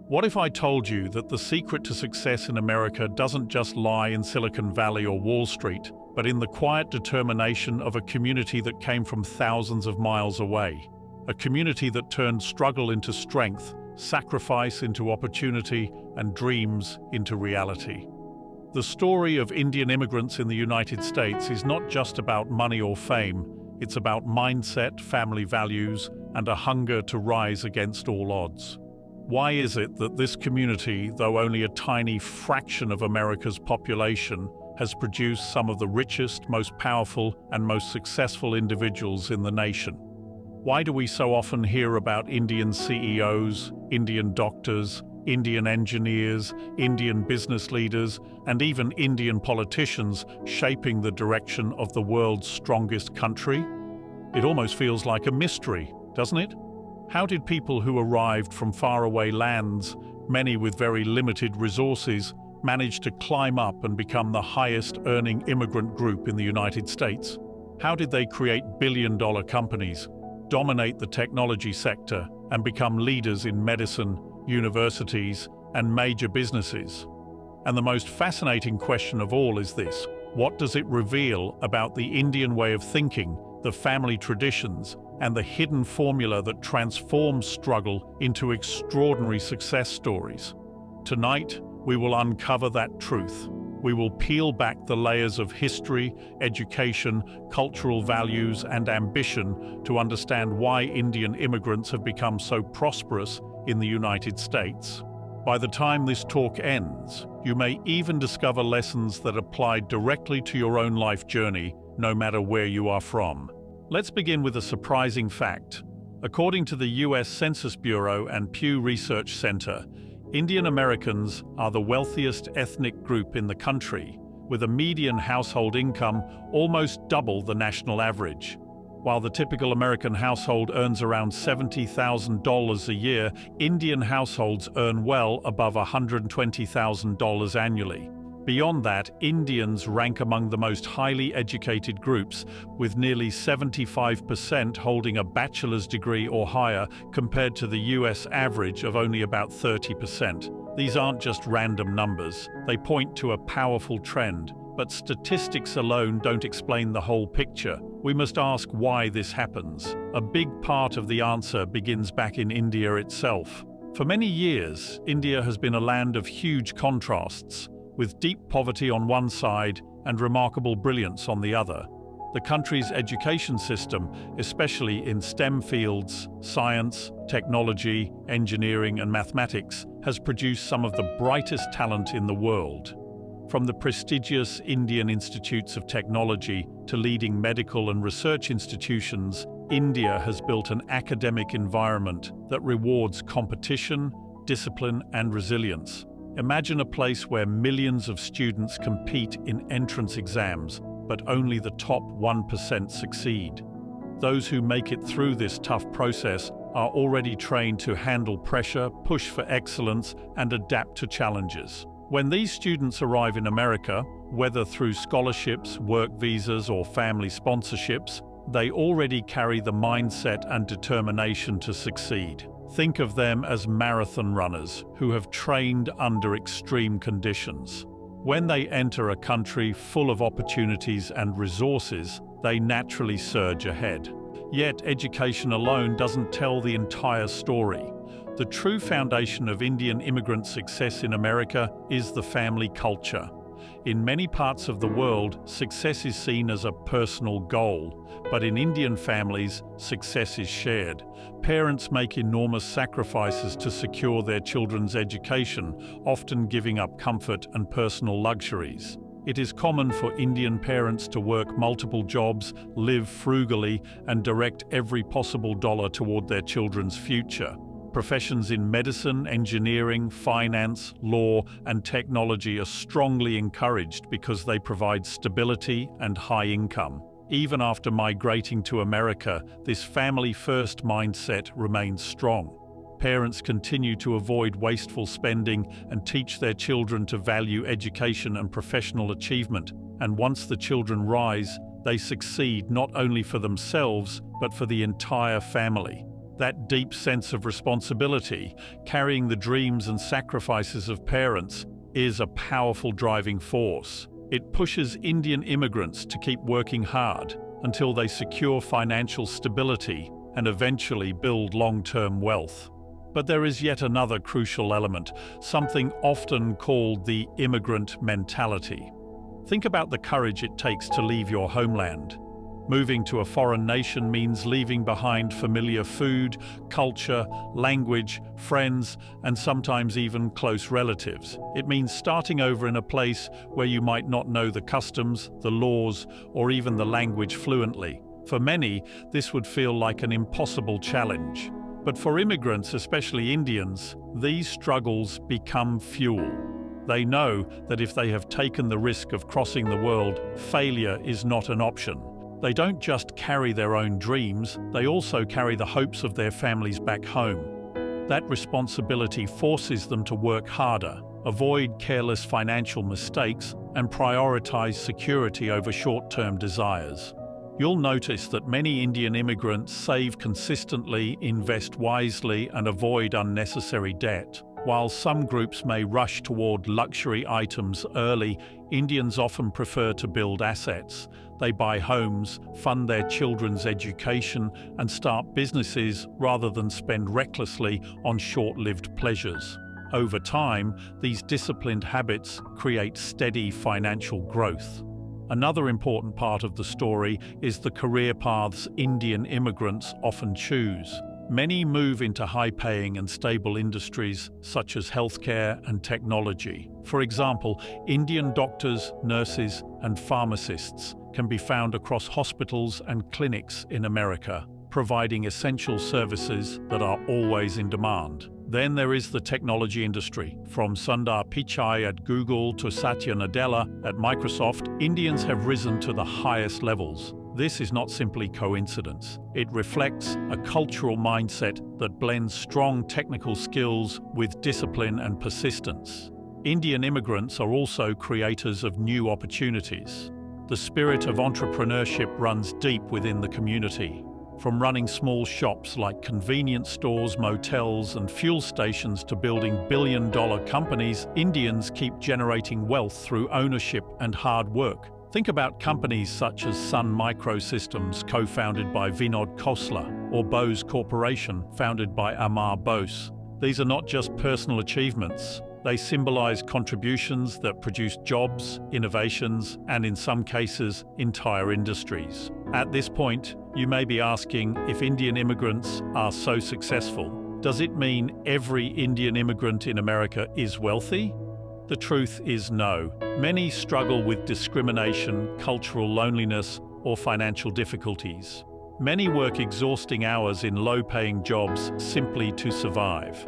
What if I told you that the secret to success in America doesn't just lie in Silicon Valley or Wall Street, but in the quiet determination of a community that came from thousands of miles away? A community that turned struggle into strength, sacrifice into opportunity, and dreams into reality. The story of Indian immigrants in the United States is not just about money or fame. It's about mindset, family values, and a hunger to rise against all odds. Why is it that this community, though only a tiny fraction of America's population, has produced some of the richest, most powerful, and most successful individuals in the nation? Why do we so often hear about Indian CEOs, Indian doctors, Indian engineers, Indian business leaders, and even Indian politicians shaping the direction of the world's strongest country? It almost feels like a mystery, doesn't it? How did people who arrived from faraway lands, many with very limited resources, manage to climb up and become the highest-earning immigrant group in the United States? How did they create billion-dollar companies, dominate the technology sector, and become leaders in medicine, universities, and major businesses? And the most fascinating question of all is this: what does it reveal about the Indian way of thinking, the family traditions, and the hidden formula that transforms struggle into extraordinary success stories? Tonight, we will uncover that truth. We will peel back the layers of history, education, cultural values, and ambition to understand why Indian immigrants have become so prosperous in the United States. By the time this talk ends, you may even discover lessons that apply directly to your own life journey, no matter where you are from. Let's begin with a surprising fact. According to the US Census Bureau and Pew Research Center, Indian Americans are the wealthiest ethnic group in the country, with a median household income almost double the national average. While the typical American household earns around $70,000 a year, Indian households earn well above $120,000 annually. Beyond that, Indians rank among the most highly educated groups, with nearly 75% holding a bachelor's degree or higher, compared to the US average of only about 30%. These aren't just random numbers. They point to a powerful trend. But statistics alone don't explain the whole picture. We must ask why this happens. A big part of the answer begins back in India itself. For many years, India has been a land of huge contrasts, with deep poverty on one side and remarkable brilliance on the other. The country's education system, especially in STEM fields, science, technology, engineering, and mathematics, has produced some of the brightest talent in the world. From the prestigious Indian Institutes of Technology to leading medical and research institutions, India has built an academic environment that rewards competition, discipline, and resilience. Imagine a place where millions of students compete in entrance exams, but only the top 1% succeed. Those who make it through this tough process are already trained to handle pressure, push for excellence, and adapt to challenges. When these students arrive in America, whether through scholarships, work visas, or family sponsorships, they already carry the mindset and determination to succeed. Think of them as marathon runners who have trained under extreme conditions. When they enter a country full of opportunities and resources, they naturally surge ahead. Yet, education alone doesn't tell the entire story. The true foundation of Indian immigrant success in America is the family culture. In many parts of the world, success is seen as a personal goal, but in Indian families, success is shared. Parents make enormous sacrifices to secure their children's education, often giving up comfort and personal luxuries. It is common for Indian parents to work multiple jobs, live frugally, and direct every possible dollar toward their children's future. Professions in medicine, engineering, finance, law, and technology are strongly encouraged because they provide stability and high income. Even after migrating to America, this family-first mindset remains strong. Parents continue to avoid wasteful spending and teach their children to value education and professional achievement. And once the children rise, they succeed not only for themselves, but for the entire family. That deep sense of responsibility, carrying the dreams and sacrifices of parents, is a powerful driving force. It pushes Indian immigrants to keep working hard until they secure financial stability and eventually build long-term wealth. But there is yet another crucial element, something often called the immigrant mentality. Think about the courage it takes to leave your homeland. Moving to a foreign nation means leaving behind familiar food, culture, language, friends, and sometimes even close relatives. It means starting over in a place where you might not know the customs, the laws, or even the language fluently. For many, this would feel like an impossible challenge. But for immigrants, especially Indians, these struggles become fuel. They know that if they have taken the risk of crossing the world, failure is not an option. They don't just carry their own dreams, they also carry the hopes of their families back home. That responsibility forces them to work harder, avoid careless financial mistakes, and prioritize security over short-term desires. You'll notice that many Indian immigrants save consistently, invest wisely, and avoid unnecessary debt. While some groups may rush toward luxury items early, Indians often prefer to build assets. They buy homes, fund their children's education, and start businesses rather than spend recklessly on short-lived pleasures. Over time, these disciplined habits create steady financial growth. Another important part of the story is the career paths Indian immigrants often choose. Many move into high-paying and stable industries such as healthcare and technology. For example, Indian doctors, nurses, and pharmacists can be found across hospitals and clinics in America, providing essential services that are always in demand. Then there is the technology industry. From Sundar Pichai at Google to Satya Nadella at Microsoft, Indians have risen to the highest levels. This is not simply coincidence. It reflects a cultural mindset that blends strong technical skills with discipline and persistence. Indian immigrants are also creators of new opportunities. The spirit of entrepreneurship runs deep within the community. From running small shops like convenience stores, motels, and fuel stations to building billion-dollar companies, Indians keep generating wealth through ownership and hard work. Think about companies such as Sun Microsystems, co-founded by Vinod Khosla, or Bose Corporation, founded by Amar Bose. These are not just personal achievements. They symbolize contributions that produce jobs, innovations, and in some cases, entire industries. At this point, you may be asking, if Indian immigrants are so successful, does it mean every Indian immigrant in America is wealthy? The truth is no. Many struggle with discrimination, cultural loneliness, or financial difficulties. Many work exhausting hours in low-paying jobs simply to survive.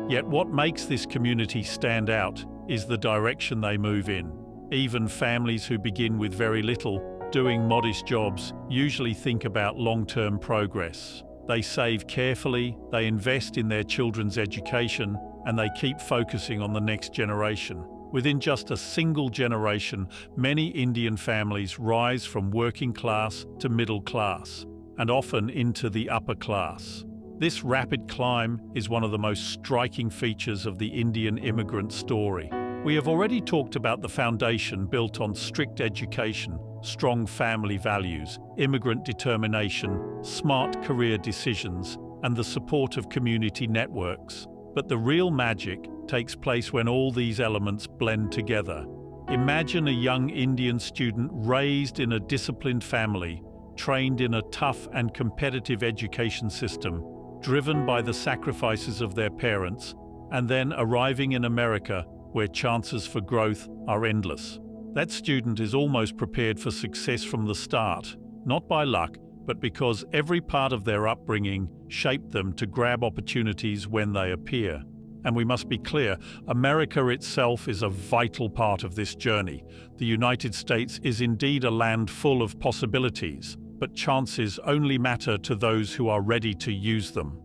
Yet what makes this community stand out is the direction they move in. Even families who begin with very little, doing modest jobs, usually think about long-term progress. They save carefully, they invest in their children's education, and they keep focusing on the next generation. Within just a single generation, many Indian families rise from working class to middle class, and often into the upper class. This rapid climb is one of the most striking features of the Indian immigrant story. We have already talked about the foundation built on strict education, strong family values, immigrant determination, smart career decisions, and the support of community networks. But the real magic takes place when all these elements blend together. Imagine a young Indian student raised in a disciplined family, trained in a tough and competitive education system, driven by the sacrifices of their parents, and then arriving in America where chances for growth are endless. That student is almost prepared for success from the start, not by luck, but because every part of their upbringing shaped them to grab opportunities when they appear. And we must be clear, America itself is a vital part of this journey. The United States is indeed a land full of possibilities, but chances only matter to those who are ready to use them.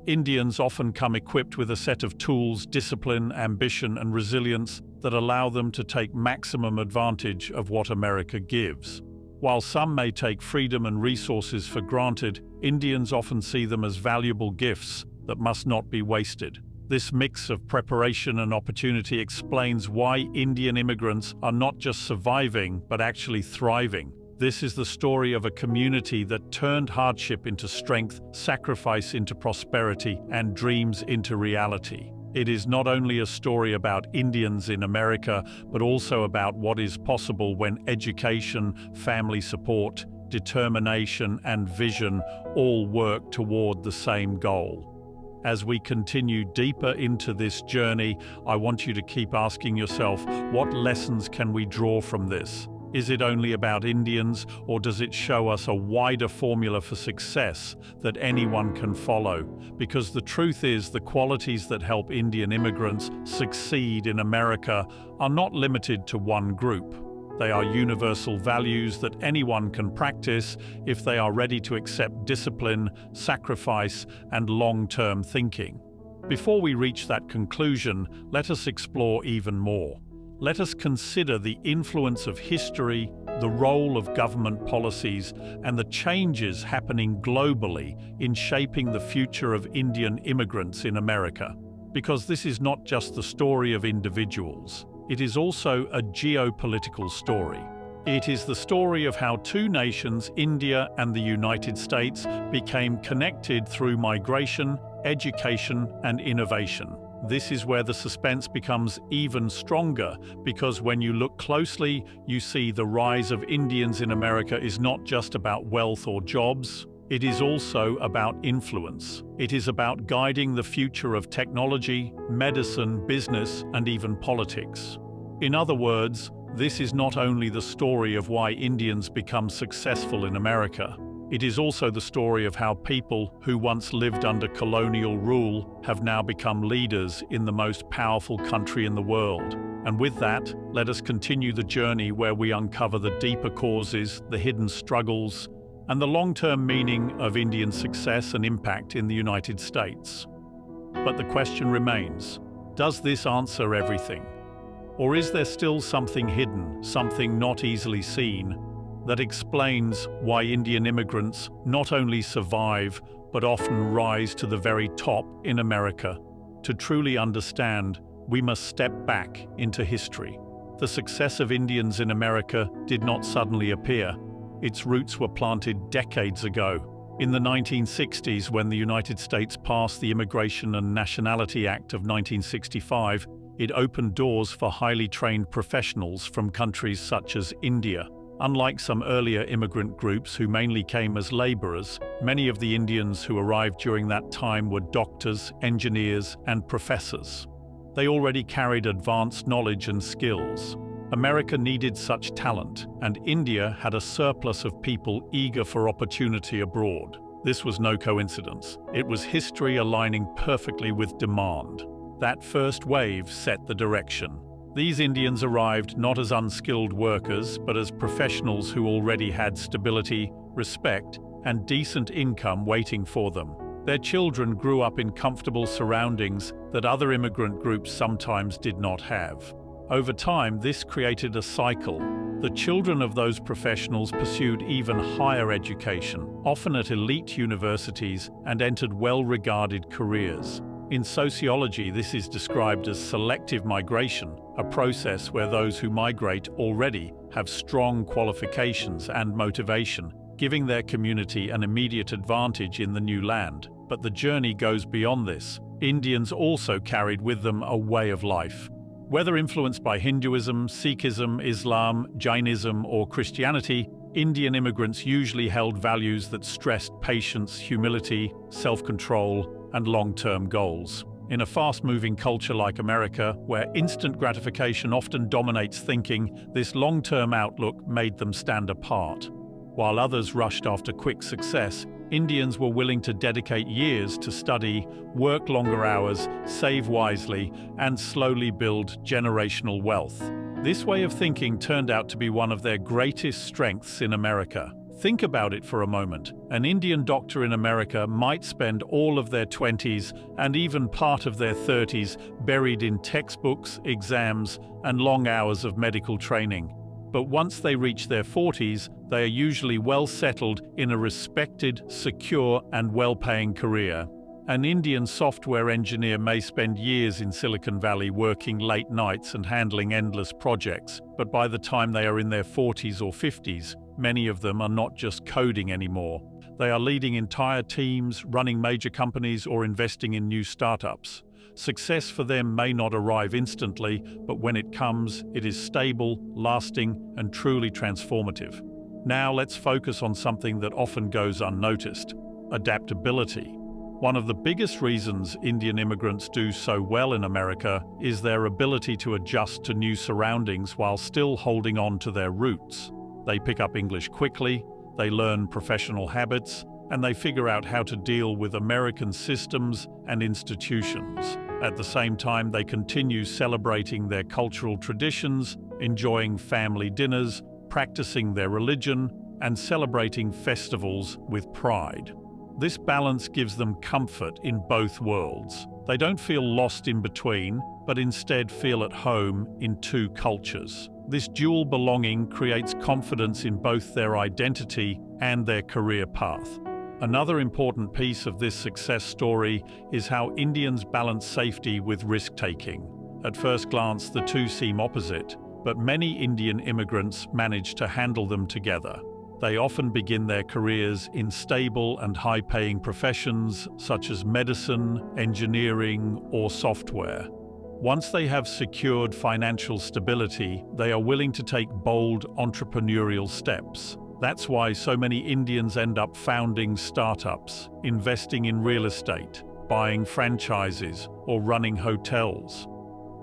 Indians often come equipped with a set of tools, discipline, ambition, and resilience that allow them to take maximum advantage of what America gives. While some may take freedom and resources for granted, Indians often see them as valuable gifts that must not be wasted. This mix of preparation and opportunity explains why Indian immigrants are not just surviving, but actually thriving. This is the story of a community that turned hardship into strength, sacrifice into prosperity, and dreams into reality. It is not only a story about Indians in America, but also about what is possible when education, family support, determination, and vision all work toward the same goal. As we continue deeper into this journey, I want you to keep asking yourself, what lessons can we draw from this? Is it only about Indians, or does it show us a wider formula for success that anyone can follow? Because the truth is, the qualities that help Indian immigrants succeed in America are not limited to one group. They are universal values that anyone can practice if they are ready to accept discipline, sacrifice, and long-term thinking. Before we reach that conclusion, let us explore even more. Let us consider the influence of history, the role of government policies, and the changes happening globally in shaping the future of Indian immigrants in America. Because this is not just the story of individuals, it is also a geopolitical story. It is the story of how two nations, India and the United States, became connected through migration, education, and innovation. This is where the suspense becomes even stronger, because when you look closely, you see the rise of Indians in America is not just about wealth or jobs. It is also about influence. It is about guiding the future of technology, medicine, business, and even politics. In other words, this is not only the story of why Indians become successful in America. It is also the story of how people who once lived under colonial rule have now become leaders in the most powerful country in the world. And with that, let us continue the journey where we uncover the deeper causes, the hidden struggles, and the long-term meaning of Indian success and impact in the United States. But the question remains, does this answer everything? Or is there still something hidden, something not easily seen, that explains why Indian immigrants not only survive, but often rise to the very top in America? To truly understand, we must step back into history. The success of Indians in America did not suddenly appear. Its roots were planted decades ago. In the 1960s, when the United States passed the Immigration and Nationality Act of 1965, it opened doors for highly trained professionals from countries such as India. Unlike some earlier immigrant groups who mainly came as laborers, many of the Indians who arrived during that time were doctors, engineers, and professors. They already carried advanced knowledge and skills. America needed such talent, and India had a surplus of people eager for opportunity abroad. This was no coincidence. It was history aligning perfectly with demand. That first wave set the direction. These Indians arrived not as unskilled workers, but as professionals who already had stability, respect, and decent income waiting for them. Their children grew up in comfortable surroundings that other immigrant groups sometimes did not have. Over time, this created a cycle. The children of those professionals pursued even higher education, often at elite universities, and entered well-regarded careers. In sociology, this is described as selective migration, a process where those who migrate already have strong qualifications and motivation, giving their community an immediate advantage in the new land. But the journey goes beyond this. Indians also carried with them a way of life. Whether influenced by Hinduism, Sikhism, Islam, Jainism, or Christianity, Indian immigrants usually held values that stressed patience, humility, self-control, and long-term goals. In a fast-moving culture like America, where instant gratification often dominates thinking, this long-term outlook made them stand apart. While others rushed after quick success, Indians were willing to dedicate years to study, work longer hours, save wisely, and slowly build generational wealth. This way of thinking turned out to be one of their greatest strengths in America. Think about it for a moment. An Indian doctor in America might spend all of their 20s and even part of their 30s buried in textbooks, exams, and long hours of medical training. But once they reach their 40s, they are usually well settled in a respected, secure, and well-paying career. An Indian software engineer may spend years in Silicon Valley working late nights and handling endless projects, but by the time they are in their 40s or 50s, many of them are not just coding anymore. They are leading entire teams, running major companies, or investing in new startups. Success for them may not arrive instantly, but when it comes, it is stable, lasting, and truly transformative. Now let's focus on something that often goes unnoticed: adaptability. One of the biggest reasons Indian immigrants do so well in America is their ability to adjust to new surroundings while still holding on to their roots. They pick up English quickly, they learn professional habits, and they figure out how to deal with American systems and institutions. At the same time, they continue celebrating their cultural traditions, enjoying family dinners, practicing their religion, and celebrating festivals with pride. This balance gives them comfort in both worlds. They don't feel lost in between, but instead feel at home in two cultures. This dual belonging creates confidence in both their identity and their career path. Another important piece of this success story is how Indians balance safety with risk-taking. At first glance, the two seem opposite, but many Indian immigrants manage to handle them together. They often begin their careers in stable and high-paying professions such as medicine, engineering, or software. Once they have secured financial stability, they are willing to take bold entrepreneurial steps. That's why so many Indians end up founding startups, investing in real estate, buying franchises, or running hotels.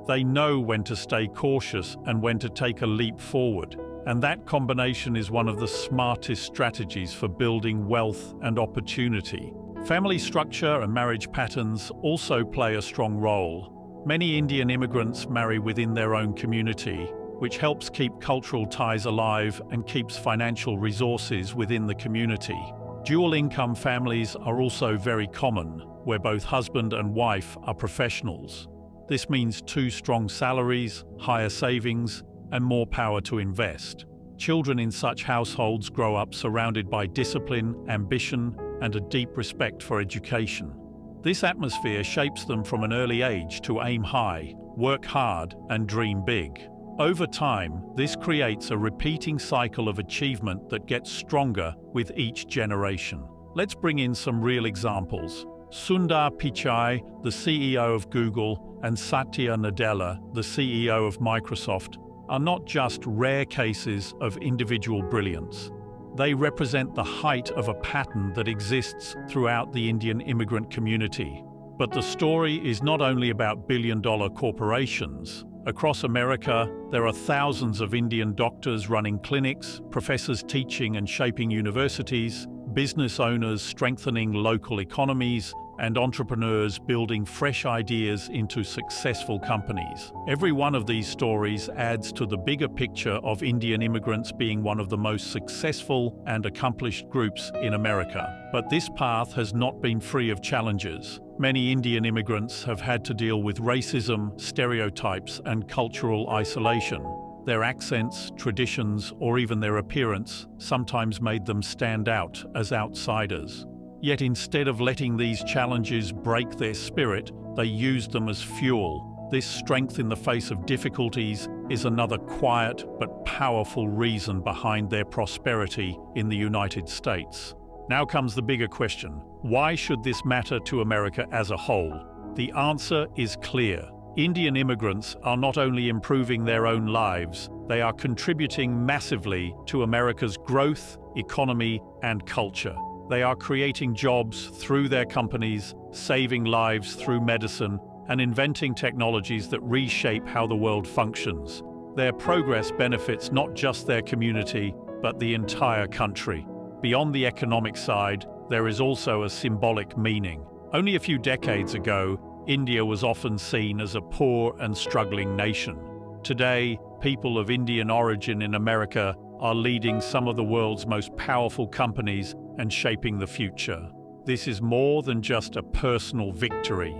They know when to stay cautious and when to take a leap forward. And that combination is one of the smartest strategies for building wealth and opportunity. Family structure and marriage patterns also play a strong role. Many Indian immigrants marry within their own community, which helps keep cultural ties alive and keeps financial resources within the community. Dual-income families are also very common, where both husband and wife are professionals. This means two strong salaries, higher savings, and more power to invest. Children in such households grow up surrounded by discipline, ambition, and a deep respect for education. This atmosphere shapes them from an early age to aim high, work hard, and dream big. Over time, this creates a repeating cycle of achievement that gets stronger with each generation. Let's bring in some real examples. Sundar Pichai, the CEO of Google, and Satya Nadella, the CEO of Microsoft, are not just rare cases of individual brilliance. They represent the height of a pattern that exists throughout the Indian immigrant community. But the story is not only about billion-dollar corporations. Across America, there are thousands of Indian doctors running clinics, professors teaching and shaping universities, business owners strengthening local economies, and entrepreneurs building fresh ideas into successful companies. Every one of these stories adds to the bigger picture of Indian immigrants being one of the most successful and accomplished groups in America. But this path has not been free of challenges. Many Indian immigrants have had to deal with racism, stereotypes, and cultural isolation. Their accents, traditions, or even their appearance sometimes made them stand out as outsiders. Yet instead of letting these challenges break their spirit, they used them as fuel. This strength in the face of difficulties is another quiet but powerful reason behind their prosperity in the United States. Now comes the bigger question: why should this matter to America as a whole? The answer is clear. Indian immigrants are not only improving their own lives, they are contributing massively to America's growth, economy, and culture. They are creating jobs through their companies, saving lives through medicine, and inventing technologies that reshape how the world functions. Their progress benefits not just their community, but the entire country. Beyond the economic side, there is also a symbolic meaning. Only a few decades ago, India was often seen as a poor and struggling nation. Today, people of Indian origin in America are leading some of the world's most powerful companies and shaping the future. This is more than just a personal victory.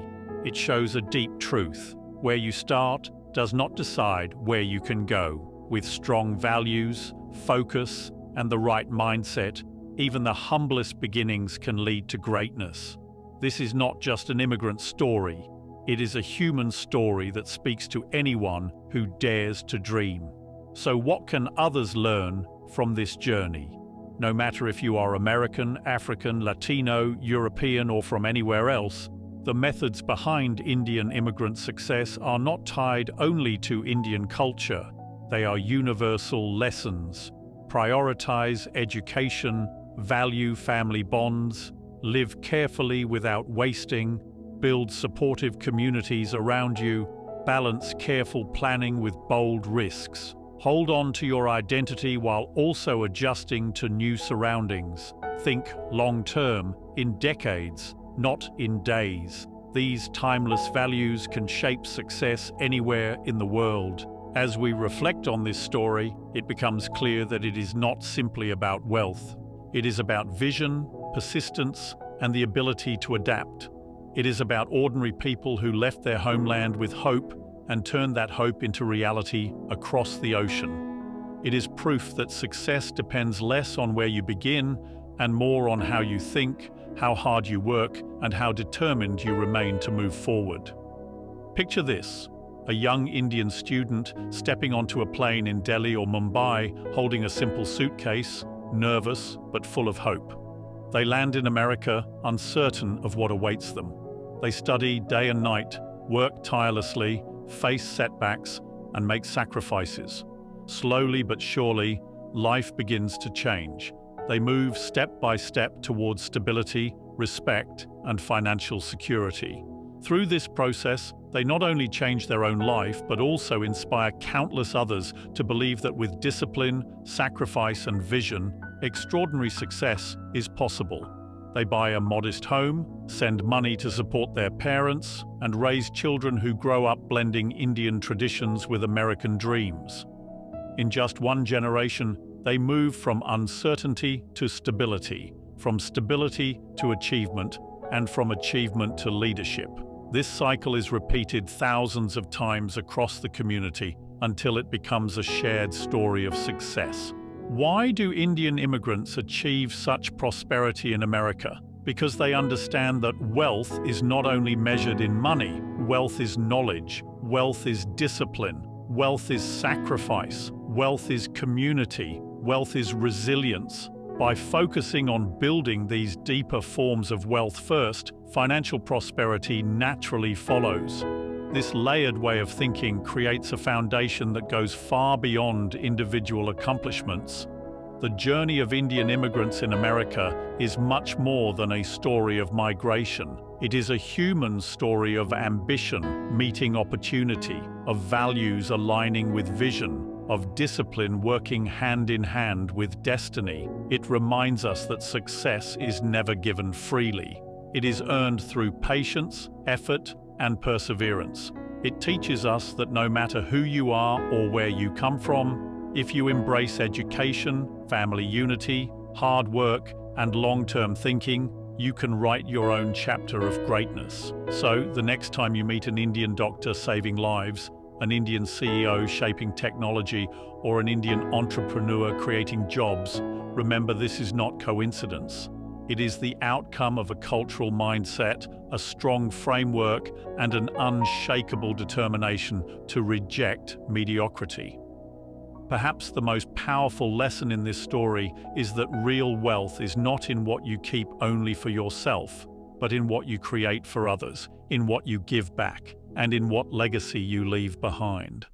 It shows a deep truth. Where you start does not decide where you can go. With strong values, focus, and the right mindset, even the humblest beginnings can lead to greatness. This is not just an immigrant story. It is a human story that speaks to anyone who dares to dream. So what can others learn from this journey? No matter if you are American, African, Latino, European, or from anywhere else, the methods behind Indian immigrant success are not tied only to Indian culture. They are universal lessons. Prioritize education, value family bonds, live carefully without wasting, build supportive communities around you, balance careful planning with bold risks. Hold on to your identity while also adjusting to new surroundings. Think long-term, in decades, not in days. These timeless values can shape success anywhere in the world. As we reflect on this story, it becomes clear that it is not simply about wealth. It is about vision, persistence, and the ability to adapt. It is about ordinary people who left their homeland with hope and turned that hope into reality across the ocean. It is proof that success depends less on where you begin and more on how you think, how hard you work, and how determined you remain to move forward. Picture this: a young Indian student stepping onto a plane in Delhi or Mumbai holding a simple suitcase, nervous but full of hope. They land in America, uncertain of what awaits them. They study day and night, work tirelessly, face setbacks, and make sacrifices. Slowly but surely, life begins to change. They move step by step towards stability, respect, and financial security. Through this process, they not only change their own life, but also inspire countless others to believe that with discipline, sacrifice, and vision, extraordinary success is possible. They buy a modest home, send money to support their parents, and raise children who grow up blending Indian traditions with American dreams. In just one generation, they move from uncertainty to stability, from stability to achievement, and from achievement to leadership. This cycle is repeated thousands of times across the community until it becomes a shared story of success. Why do Indian immigrants achieve such prosperity in America? Because they understand that wealth is not only measured in money. Wealth is knowledge, wealth is discipline, wealth is sacrifice, wealth is community, wealth is resilience. By focusing on building these deeper forms of wealth first, financial prosperity naturally follows. This layered way of thinking creates a foundation that goes far beyond individual accomplishments. The journey of Indian immigrants in America is much more than a story of migration. It is a human story of ambition meeting opportunity, of values aligning with vision, of discipline working hand in hand with destiny. It reminds us that success is never given freely. It is earned through patience, effort, and perseverance. It teaches us that no matter who you are or where you come from, if you embrace education, family unity, hard work, and long-term thinking, you can write your own chapter of greatness. So, the next time you meet an Indian doctor saving lives, an Indian CEO shaping technology, or an Indian entrepreneur creating jobs, remember this is not coincidence. It is the outcome of a cultural mindset, a strong framework, and an unshakable determination to reject mediocrity. Perhaps the most powerful lesson in this story is that real wealth is not in what you keep only for yourself, but in what you create for others, in what you give back, and in what legacy you leave behind.